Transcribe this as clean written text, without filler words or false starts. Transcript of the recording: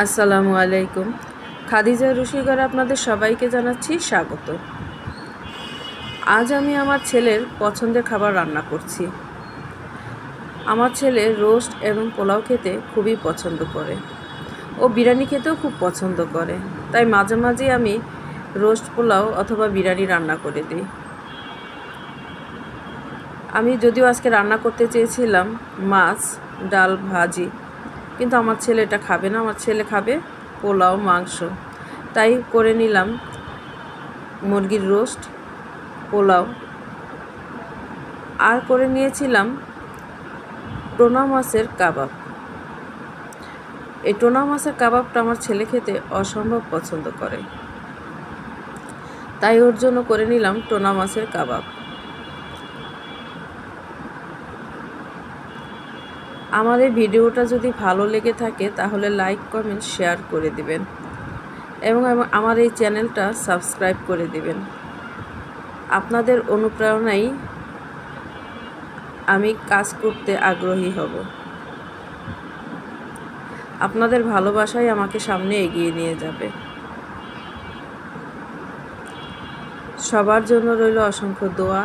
আসসালামু আলাইকুম। খাদিজা রুশিঘরে আপনাদের সবাইকে জানাচ্ছি স্বাগত। আজ আমি আমার ছেলের পছন্দের খাবার রান্না করছি। আমার ছেলে রোস্ট এবং পোলাও খেতে খুবই পছন্দ করে। ও বিরিয়ানি খেতেও খুব পছন্দ করে, তাই মাঝে মাঝে আমি রোস্ট পোলাও অথবা বিরিয়ানি রান্না করে দিই। আমি যদিও আজকে রান্না করতে চেয়েছিলাম মাছ, ডাল, ভাজি, কিন্তু আমার ছেলে এটা খাবে না। আমার ছেলে খাবে পোলাও, মাংস। তাই করে নিলাম মুরগির রোস্ট, পোলাও, আর করে নিয়েছিলাম টোনা মাছের কাবাব। এই টোনা মাছের কাবাবটা আমার ছেলে খেতে অসম্ভব পছন্দ করে, তাই ওর জন্য করে নিলাম টোনা মাছের কাবাব। আমার এই ভিডিওটা যদি ভালো লেগে থাকে তাহলে লাইক, কমেন্ট, শেয়ার করে দিবেন এবং আমার এই চ্যানেলটা সাবস্ক্রাইব করে দিবেন। আপনাদের অনুপ্রেরণায় আমি কাজ করতে আগ্রহী হব। আপনাদের ভালোবাসাই আমাকে সামনে এগিয়ে নিয়ে যাবে। সবার জন্য রইল অসংখ্য দোয়া।